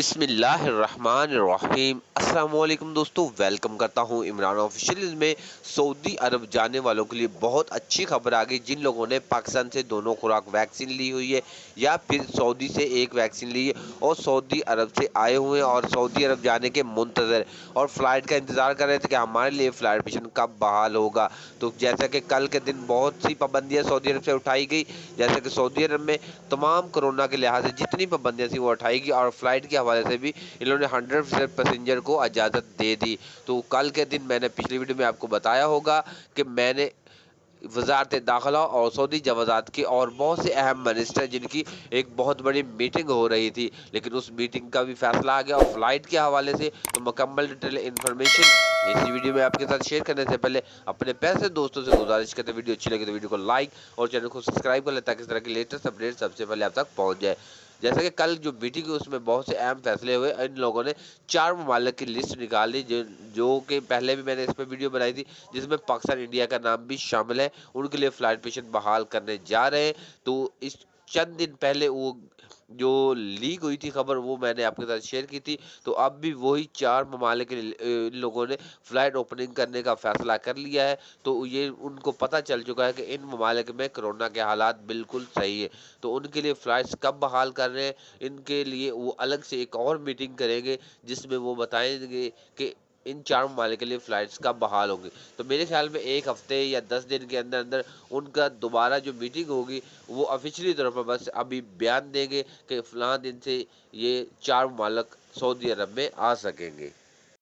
بسم اللہ الرحمن الرحیم۔ السلام علیکم دوستو، ویلکم کرتا ہوں عمران آفیشیل میں۔ سعودی عرب جانے والوں کے لیے بہت اچھی خبر آ گئی۔ جن لوگوں نے پاکستان سے دونوں خوراک ویکسین لی ہوئی ہے یا پھر سعودی سے ایک ویکسین لی ہے اور سعودی عرب سے آئے ہوئے ہیں اور سعودی عرب جانے کے منتظر اور فلائٹ کا انتظار کر رہے تھے کہ ہمارے لیے فلائٹ مشن کب بحال ہوگا، تو جیسا کہ کل کے دن بہت سی پابندیاں سعودی عرب سے اٹھائی گئی، جیسا کہ سعودی عرب میں تمام کرونا کے لحاظ سے جتنی پابندیاں تھیں وہ اٹھائی گئی اور فلائٹ کے حوالے سے بھی انہوں نے 100% پیسنجر کو اجازت دے دی۔ تو کل کے دن میں نے پچھلی ویڈیو میں آپ کو بتایا ہوگا کہ میں نے وزارت داخلہ اور سعودی جوازات کے اور بہت سے اہم منسٹر جن کی ایک بہت بڑی میٹنگ ہو رہی تھی، لیکن اس میٹنگ کا بھی فیصلہ آ گیا اور فلائٹ کے حوالے سے تو مکمل ڈیٹیل انفارمیشن اسی ویڈیو میں آپ کے ساتھ شیئر کرنے سے پہلے اپنے پیارے دوستوں سے گزارش کرتے ویڈیو اچھی لگے تو ویڈیو کو لائک اور چینل کو سبسکرائب کر لیں تاکہ اس طرح کی لیٹسٹ اپڈیٹ سب سے پہلے آپ تک پہنچ جائے۔ جیسا کہ کل جو میٹنگ ہوئی اس میں بہت سے اہم فیصلے ہوئے۔ ان لوگوں نے 4 ممالک کی لسٹ نکالی جو کہ پہلے بھی میں نے اس پہ ویڈیو بنائی تھی، جس میں پاکستان انڈیا کا نام بھی شامل ہے۔ ان کے لیے فلائٹ مشن بحال کرنے جا رہے ہیں۔ تو اس چند دن پہلے وہ جو لیک ہوئی تھی خبر وہ میں نے آپ کے ساتھ شیئر کی تھی، تو اب بھی وہی 4 ممالک کے ان لوگوں نے فلائٹ اوپننگ کرنے کا فیصلہ کر لیا ہے۔ تو یہ ان کو پتہ چل چکا ہے کہ ان ممالک میں کرونا کے حالات بالکل صحیح ہے، تو ان کے لیے فلائٹس کب بحال کر رہے ہیں ان کے لیے وہ الگ سے ایک اور میٹنگ کریں گے جس میں وہ بتائیں گے کہ ان 4 ممالک کے لیے فلائٹس کب بحال ہوں گی۔ تو میرے خیال میں ایک ہفتے یا 10 دن کے اندر اندر ان کا دوبارہ جو میٹنگ ہوگی وہ آفیشلی طور پر بس ابھی بیان دیں گے کہ فلاں دن سے یہ 4 ممالک سعودی عرب میں آ سکیں گے۔